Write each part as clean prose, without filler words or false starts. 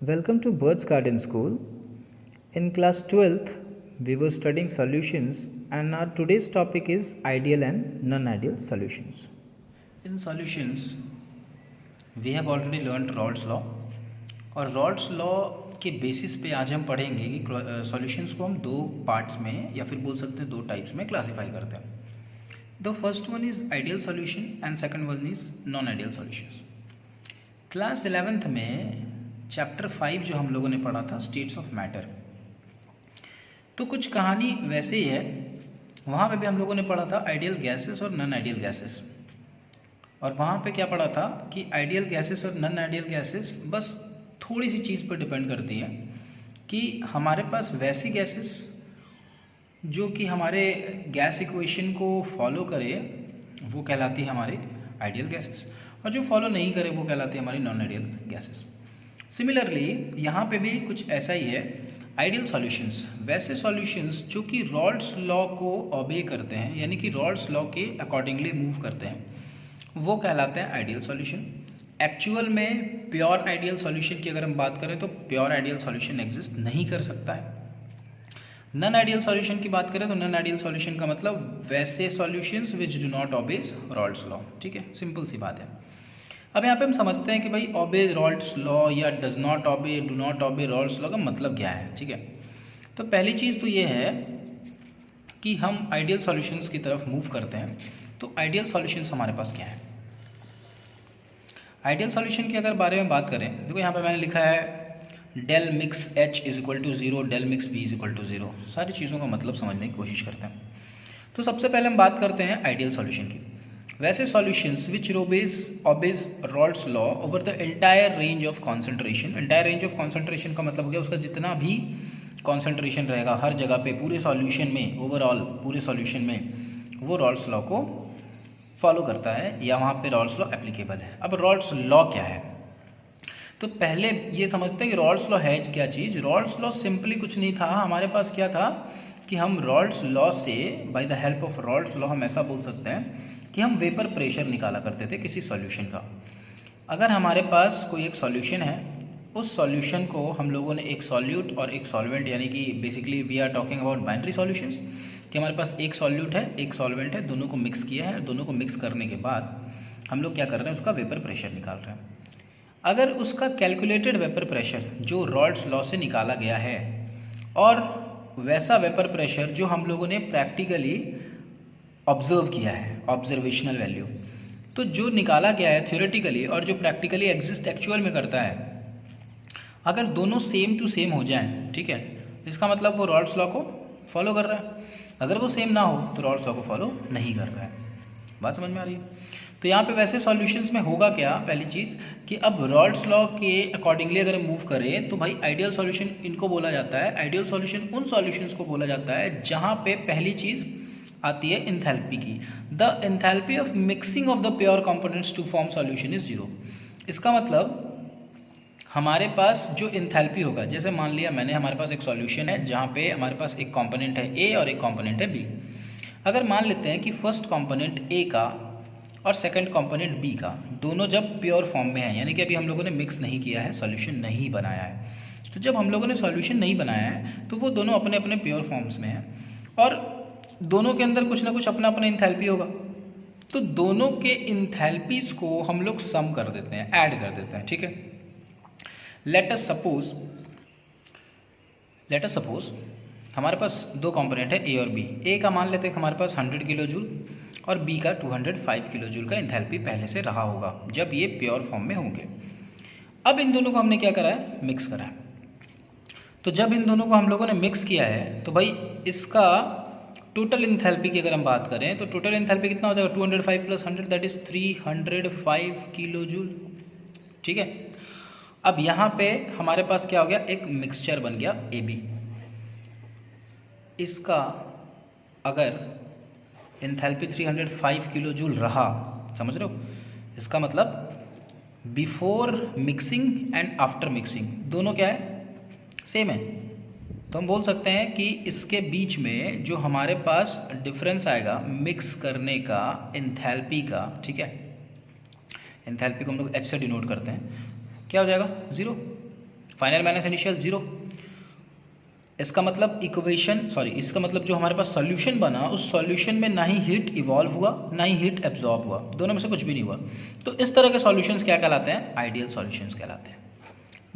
Welcome to Bird's Garden School. In class 12th, we were studying solutions, and our today's topic is ideal and non-ideal solutions. In solutions, we have already learned Rawls law और Rawls law के basis पे आज हम पढ़ेंगे कि solutions को हम दो पार्ट्स में या फिर बोल सकते हैं दो टाइप्स में क्लासीफाई करते हैं. The first one is ideal solution and second one is non ideal solutions. Class 11th में चैप्टर 5 जो हम लोगों ने पढ़ा था स्टेट्स ऑफ मैटर, तो कुछ कहानी वैसे ही है. वहाँ पे भी हम लोगों ने पढ़ा था आइडियल गैसेस और नॉन आइडियल गैसेस, और वहाँ पे क्या पढ़ा था कि आइडियल गैसेस और नॉन आइडियल गैसेस बस थोड़ी सी चीज़ पर डिपेंड करती हैं कि हमारे पास वैसी गैसेस जो कि हमारे गैस इक्वेशन को फॉलो करे वो कहलाती है हमारी आइडियल गैसेस, और जो फॉलो नहीं करे वो कहलाती है हमारी नॉन आइडियल गैसेस. सिमिलरली यहाँ पे भी कुछ ऐसा ही है. आइडियल सॉल्यूशंस वैसे सॉल्यूशंस जो कि रॉल्स लॉ को ओबे करते हैं, यानी कि रॉल्स लॉ के अकॉर्डिंगली मूव करते हैं, वो कहलाते हैं आइडियल सॉल्यूशन. एक्चुअल में प्योर आइडियल सॉल्यूशन की अगर हम बात करें तो प्योर आइडियल सॉल्यूशन एग्जिस्ट नहीं कर सकता है. नॉन आइडियल सॉल्यूशन की बात करें तो नॉन आइडियल सॉल्यूशन का मतलब वैसे solutions which do not obeys Rawls law. ठीक है, सिंपल सी बात है. अब यहाँ पे हम समझते हैं कि भाई ओबे रॉल्स लॉ या does not obey, do not obey Rawls law का मतलब क्या है. ठीक है, तो पहली चीज़ तो ये है कि हम आइडियल सॉल्यूशंस की तरफ मूव करते हैं. तो आइडियल सॉल्यूशंस हमारे पास क्या है. आइडियल सॉल्यूशन की अगर बारे में बात करें, देखो यहाँ पे मैंने लिखा है del mix H is equal to 0, del mix B is equal to 0. सारी चीज़ों का मतलब समझने की कोशिश करते हैं. तो सबसे पहले हम बात करते हैं आइडियल सॉल्यूशन की. वैसे solutions which obeys Rawls law over the entire range of concentration. Entire range of concentration का मतलब हो गया उसका जितना भी कॉन्सेंट्रेशन रहेगा हर जगह पे पूरे सॉल्यूशन में, ओवरऑल पूरे सॉल्यूशन में वो रॉल्स लॉ को फॉलो करता है या वहाँ पे रॉल्स लॉ एप्लीकेबल है. अब रॉल्स लॉ क्या है, तो पहले ये समझते हैं कि रॉल्स लॉ है क्या चीज़. रॉल्स लॉ सिंपली कुछ नहीं था. हमारे पास क्या था कि हम रॉल्स लॉ से by the help of Rawls law हम ऐसा बोल सकते हैं कि हम वेपर प्रेशर निकाला करते थे किसी सॉल्यूशन का. अगर हमारे पास कोई एक सॉल्यूशन है, उस सॉल्यूशन को हम लोगों ने एक सॉल्यूट और एक सॉल्वेंट, यानी कि basically we are talking about binary solutions, कि हमारे पास एक सॉल्यूट है एक सॉल्वेंट है, दोनों को मिक्स किया है. दोनों को मिक्स करने के बाद हम लोग क्या कर रहे हैं, उसका वेपर प्रेशर निकाल रहे हैं. अगर उसका कैलकुलेटेड वेपर प्रेशर जो रॉल्स लॉ से निकाला गया है और वैसा वेपर प्रेशर जो हम लोगों ने प्रैक्टिकली ऑब्जर्व किया है, ऑब्जर्वेशनल वैल्यू, तो जो निकाला गया है थ्योरेटिकली और जो प्रैक्टिकली एग्जिस्ट एक्चुअल में करता है, अगर दोनों सेम टू सेम हो जाएं, ठीक है, इसका मतलब वो रॉल्स लॉ को फॉलो कर रहा है. अगर वो सेम ना हो तो रॉल्स लॉ को फॉलो नहीं कर रहा है. बात समझ में आ रही है. तो यहाँ पे वैसे सॉल्यूशंस में होगा क्या, पहली चीज़ कि अब रॉल्स लॉ के अकॉर्डिंगली अगर हम मूव करें तो भाई आइडियल सॉल्यूशन इनको बोला जाता है. आइडियल सॉल्यूशन उन सॉल्यूशंस को बोला जाता है जहाँ पे पहली चीज़ आती है इंथैल्पी की. The enthalpy of mixing of the pure components to form solution is 0. इसका मतलब हमारे पास जो इंथैल्पी होगा, जैसे मान लिया मैंने, हमारे पास एक सॉल्यूशन है जहाँ पे हमारे पास एक कंपोनेंट है A और एक कंपोनेंट है B. अगर मान लेते हैं कि फर्स्ट कंपोनेंट A का और सेकंड कंपोनेंट B का दोनों जब प्योर फॉर्म में है, यानी कि अभी हम लोगों ने मिक्स नहीं किया है, सॉल्यूशन नहीं बनाया है, तो जब हम लोगों ने सॉल्यूशन नहीं बनाया है तो वो दोनों अपने अपने प्योर फॉर्म्स में हैं और दोनों के अंदर कुछ ना कुछ अपना अपना इंथैल्पी होगा. तो दोनों के इंथैल्पीज को हम लोग सम कर देते हैं, ऐड कर देते हैं. ठीक है, लेट अस सपोज हमारे पास दो कंपोनेंट है A और B. A का मान लेते हैं हमारे पास 100 किलो जूल और B का 205 किलो जूल का इंथैल्पी पहले से रहा होगा जब ये प्योर फॉर्म में होंगे. अब इन दोनों को हमने क्या करा है, मिक्स करा है. तो जब इन दोनों को हम लोगों ने मिक्स किया है तो भाई इसका टोटल इंथैल्पी की अगर हम बात करें तो टोटल इंथैल्पी कितना हो जाएगा, 205 plus 100 that is 305 kilo joule. ठीक है, अब यहाँ पे हमारे पास क्या हो गया, एक मिक्सचर बन गया AB. इसका अगर इंथैल्पी 305 किलो जूल रहा, समझ रहे हो, इसका मतलब before mixing and after mixing दोनों क्या है, सेम है. तो हम बोल सकते हैं कि इसके बीच में जो हमारे पास डिफरेंस आएगा मिक्स करने का इंथैल्पी का, ठीक है, इंथैल्पी को हम लोग H से डिनोट करते हैं, क्या हो जाएगा, 0. Final minus initial 0। इसका मतलब इसका मतलब जो हमारे पास सॉल्यूशन बना उस सॉल्यूशन में ना ही हीट इवॉल्व हुआ ना ही हीट एब्जॉर्ब हुआ, दोनों में से कुछ भी नहीं हुआ। तो इस तरह के सॉल्यूशंस क्या कहलाते हैं? आइडियल सॉल्यूशंस कहलाते हैं।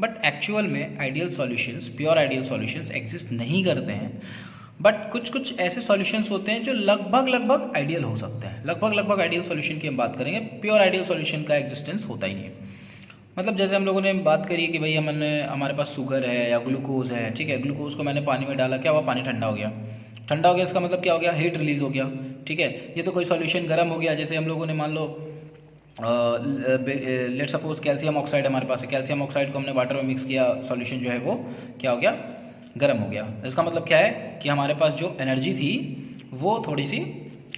बट एक्चुअल में ideal solutions, pure ideal solutions exist नहीं करते हैं। बट कुछ ऐसे सॉल्यूशंस होते हैं जो लगभग आइडियल हो सकते हैं। लगभग आइडियल सॉल्यूशन की हम बात करेंगे, प्योर आइडियल सॉल्यूशन का एग्जिस्टेंस होता ही नहीं है। मतलब जैसे हम लोगों ने बात करी कि भाई हमारे पास शुगर है या ग्लूकोज है, ठीक है, ग्लूकोज को मैंने पानी में डाला, क्या हुआ? पानी ठंडा हो गया। ठंडा हो गया इसका मतलब क्या हो गया? हीट रिलीज हो गया, ठीक है। ये तो कोई सॉल्यूशन गर्म हो गया, जैसे हम लोगों ने मान लो लेट सपोज कैल्शियम ऑक्साइड हमारे पास है, कैल्शियम ऑक्साइड को हमने वाटर में मिक्स किया, सॉल्यूशन जो है वो क्या हो गया? गर्म हो गया। इसका मतलब क्या है कि हमारे पास जो एनर्जी थी वो थोड़ी सी,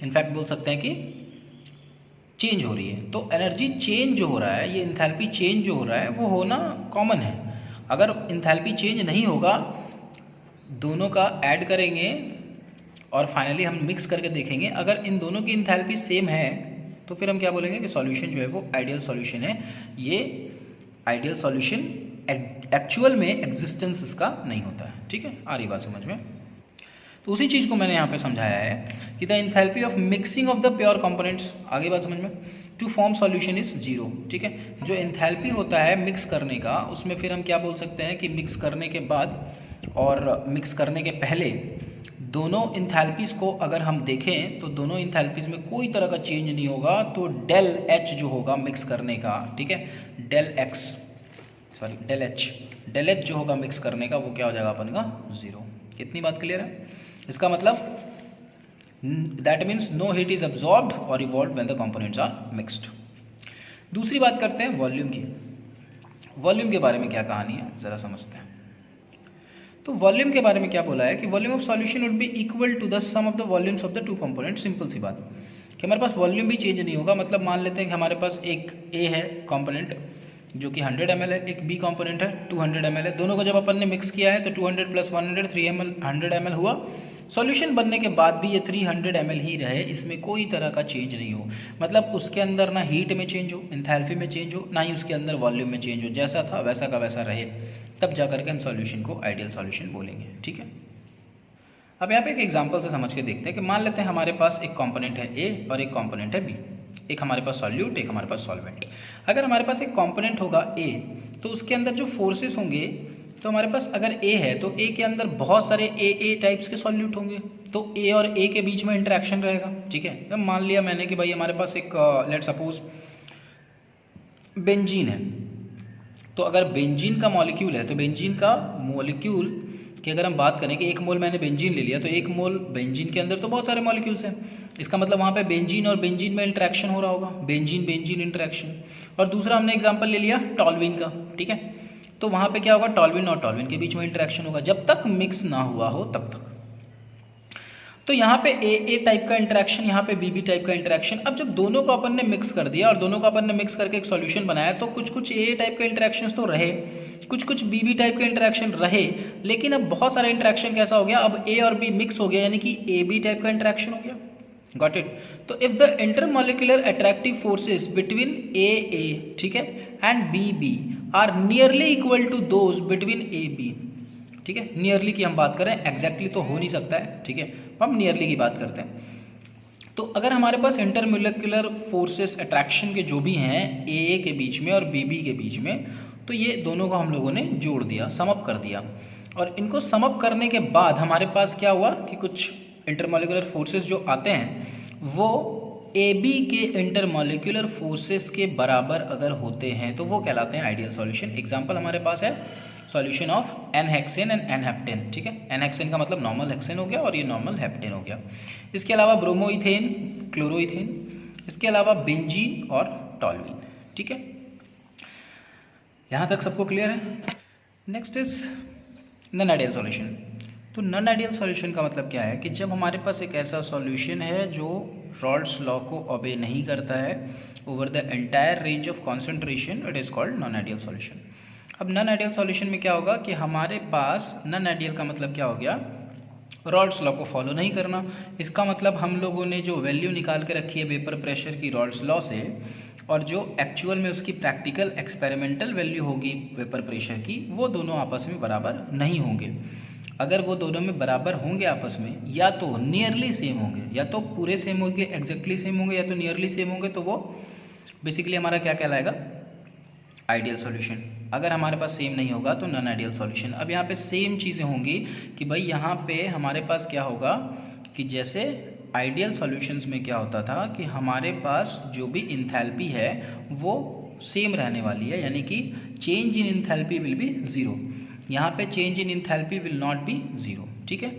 इनफैक्ट बोल सकते हैं कि चेंज हो रही है। तो एनर्जी चेंज जो हो रहा है, ये इंथैल्पी चेंज जो हो रहा है वो होना कॉमन है। अगर इंथैल्पी चेंज नहीं होगा, दोनों का ऐड करेंगे और फाइनली हम मिक्स करके देखेंगे, अगर इन दोनों की इंथैल्पी सेम है तो फिर हम क्या बोलेंगे कि सॉल्यूशन जो है वो आइडियल सॉल्यूशन है। ये आइडियल सॉल्यूशन एक्चुअल में एग्जिस्टेंस इसका नहीं होता है, ठीक है। आ रही बात समझ में? तो उसी चीज़ को मैंने यहाँ पे समझाया है कि the enthalpy of mixing of the pure components, आगे बात समझ में, टू फॉर्म सॉल्यूशन इज 0, ठीक है। जो इंथैल्पी होता है मिक्स करने का, उसमें फिर हम क्या बोल सकते हैं कि मिक्स करने के बाद और मिक्स करने के पहले दोनों इंथैल्पीज़ को अगर हम देखें तो दोनों इंथैल्पीज़ में कोई तरह का चेंज नहीं होगा। तो डेल एच जो होगा मिक्स करने का, ठीक है, डेल एच जो होगा मिक्स करने का वो क्या हो जाएगा अपन का? 0। कितनी बात क्लियर है? इसका मतलब that means no heat is absorbed और evolve when the components are mixed. दूसरी बात करते हैं वॉल्यूम की। वॉल्यूम के बारे में क्या कहानी है ज़रा समझते हैं। तो वॉल्यूम के बारे में क्या बोला है कि volume of solution would be equal to the sum of the volumes of the two component. Simple सी बात कि हमारे पास वॉल्यूम भी चेंज नहीं होगा। मतलब मान लेते हैं कि हमारे पास एक ए है कंपोनेंट जो कि 100 ml है, एक बी कंपोनेंट है 200 ml है। दोनों को जब अपन ने मिक्स किया है तो 200 + 100 300 ml हुआ। सॉल्यूशन बनने के बाद भी ये 300 ml ही रहे, इसमें कोई तरह का चेंज नहीं हो। मतलब उसके अंदर ना हीट में चेंज हो, इंथैल्पी में चेंज हो, ना ही उसके अंदर वॉल्यूम में चेंज हो, जैसा था वैसा का वैसा रहे, तब जा करके हम सॉल्यूशन को आइडियल सॉल्यूशन बोलेंगे, ठीक है। अब यहाँ पे एक एग्जांपल से समझ के देखते हैं कि मान लेते हैं हमारे पास एक कंपोनेंट है ए और एक कंपोनेंट है बी। एक हमारे पास सॉल्यूट, एक हमारे पास सॉल्वेंट। अगर हमारे पास एक कंपोनेंट होगा ए तो उसके अंदर जो फोर्सेस होंगे, तो हमारे पास अगर ए है तो ए के अंदर बहुत सारे ए टाइप्स के सॉल्यूट होंगे, तो ए और ए के बीच में इंटरेक्शन रहेगा, ठीक है। तो मान लिया मैंने कि भाई हमारे पास एक लेट सपोज बेंजीन है। तो अगर बेंजीन का मॉलिक्यूल है तो बेंजीन का मॉलिक्यूल कि अगर हम बात करें कि 1 मोल मैंने बेंजीन ले लिया तो 1 मोल बेंजीन के अंदर तो बहुत सारे मॉलिक्यूल्स हैं। इसका मतलब वहाँ पे बेंजीन और बेंजीन में इंटरेक्शन हो रहा होगा, बेंजीन बेंजीन इंटरेक्शन। और दूसरा हमने एग्जांपल ले लिया टॉल्विन का, ठीक है। तो वहाँ पे क्या होगा? टॉल्विन और टॉल्विन के बीच में इंटरेक्शन होगा जब तक मिक्स ना हुआ हो तब तक। तो यहाँ पे ए टाइप का इंटरेक्शन, यहाँ पे बी टाइप का इंटरेक्शन। अब जब दोनों को अपन ने मिक्स कर दिया और दोनों को अपन ने मिक्स करके एक सॉल्यूशन बनाया तो कुछ ए टाइप के इंटरेक्शंस तो रहे, कुछ बी टाइप के इंटरेक्शन रहे, लेकिन अब बहुत सारे इंटरेक्शन कैसा हो गया? अब ए और बी मिक्स हो गया, यानी कि ए बी टाइप का इंटरेक्शन हो गया। Got it? तो if the intermolecular attractive forces between A, ठीक है, and B are nearly equal to those between A B, ठीक है। नियरली की हम बात करें, एग्जैक्टली तो हो नहीं सकता है, ठीक है, हम नियरली की बात करते हैं। तो अगर हमारे पास इंटरमॉलिक्यूलर फोर्सेस अट्रैक्शन के जो भी हैं ए के बीच में और बी के बीच में, तो ये दोनों को हम लोगों ने जोड़ दिया, समअप कर दिया। और इनको समअप करने के बाद हमारे पास क्या हुआ कि कुछ इंटरमॉलिक्यूलर फोर्सेस जो आते हैं वो ए बी के इंटरमॉलिक्यूलर फोर्सेस के बराबर अगर होते हैं तो वो कहलाते हैं आइडियल सॉल्यूशन। एग्जांपल हमारे पास है solution of n hexane and n heptane, ठीक है। एन हेक्सेन का मतलब नॉर्मल हेक्सेन हो गया और ये नॉर्मल हेप्टेन हो गया। इसके अलावा ब्रोमोइथेन, क्लोरोइथेन, इसके अलावा बेंजीन और टॉल्विन, ठीक है। यहाँ तक सबको क्लियर है? Next is non ideal solution. तो नॉन आइडियल सॉल्यूशन का मतलब क्या है कि जब हमारे पास एक ऐसा सॉल्यूशन है जो रॉल्ड्स लॉ को ओबे नहीं करता है over the entire range of concentration, it is called non ideal solution. अब नॉन आइडियल सॉल्यूशन में क्या होगा कि हमारे पास, नॉन आइडियल का मतलब क्या हो गया रॉल्स लॉ को फॉलो नहीं करना। इसका मतलब हम लोगों ने जो वैल्यू निकाल के रखी है वेपर प्रेशर की रॉल्स लॉ से, और जो एक्चुअल में उसकी प्रैक्टिकल एक्सपेरिमेंटल वैल्यू होगी वेपर प्रेशर की, वो दोनों आपस में बराबर नहीं होंगे। अगर वो दोनों में बराबर होंगे आपस में, या तो नियरली सेम होंगे, या तो पूरे सेम होंगे, एग्जैक्टली सेम होंगे, या तो नियरली सेम होंगे, तो वो बेसिकली हमारा क्या कहलाएगा, आइडियल सॉल्यूशन। अगर हमारे पास सेम नहीं होगा तो नॉन आइडियल सॉल्यूशन। अब यहाँ पे सेम चीज़ें होंगी कि भाई यहाँ पे हमारे पास क्या होगा कि जैसे आइडियल सॉल्यूशंस में क्या होता था कि हमारे पास जो भी इंथैल्पी है वो सेम रहने वाली है, यानी कि change in enthalpy will be zero. यहाँ पे change in enthalpy will not be zero, ठीक है।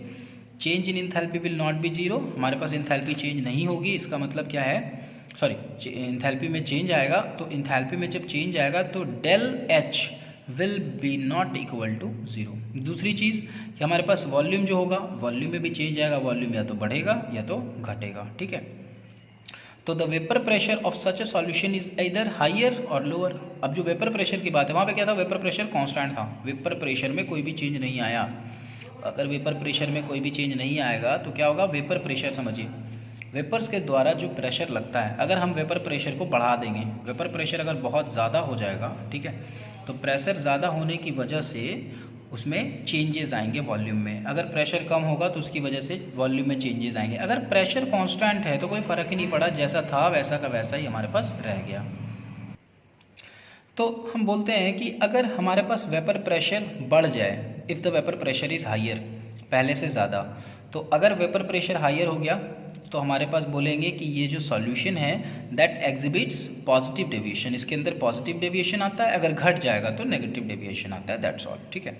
Change in enthalpy will not be zero, हमारे पास इंथैल्पी चेंज नहीं होगी। इसका मतलब क्या है, सॉरी, इंथैल्पी में चेंज आएगा, तो इंथैल्पी में जब चेंज आएगा तो del H will be not equal to zero. दूसरी चीज़ कि हमारे पास वॉल्यूम जो होगा, वॉल्यूम में भी चेंज आएगा, वॉल्यूम या तो बढ़ेगा या तो घटेगा, ठीक है। तो the vapour pressure of such a solution is इधर हायर और लोअर। अब जो वेपर प्रेशर की बात है, वहाँ पे क्या था, वेपर प्रेशर कांस्टेंट था, वेपर प्रेशर में कोई भी चेंज नहीं आया। अगर वेपर प्रेशर में कोई भी चेंज नहीं आएगा तो क्या होगा, वेपर प्रेशर समझिए, वेपर्स के द्वारा जो प्रेशर लगता है, अगर हम वेपर प्रेशर को बढ़ा देंगे, वेपर प्रेशर अगर बहुत ज़्यादा हो जाएगा, ठीक है, तो प्रेशर ज़्यादा होने की वजह से उसमें चेंजेस आएंगे वॉल्यूम में। अगर प्रेशर कम होगा तो उसकी वजह से वॉल्यूम में चेंजेस आएंगे। अगर प्रेशर कांस्टेंट है तो कोई फ़र्क ही नहीं पड़ा, जैसा था वैसा का वैसा ही हमारे पास रह गया। तो हम बोलते हैं कि अगर हमारे पास वेपर प्रेशर बढ़ जाए, if the vapour pressure is higher, पहले से ज़्यादा, तो अगर वेपर प्रेशर हायर हो गया तो हमारे पास बोलेंगे कि ये जो सॉल्यूशन है दैट एग्जिबिट्स पॉजिटिव डेविएशन, इसके अंदर पॉजिटिव डेविएशन आता है। अगर घट जाएगा तो नेगेटिव डेविएशन आता है, दैट्स ऑल, ठीक है।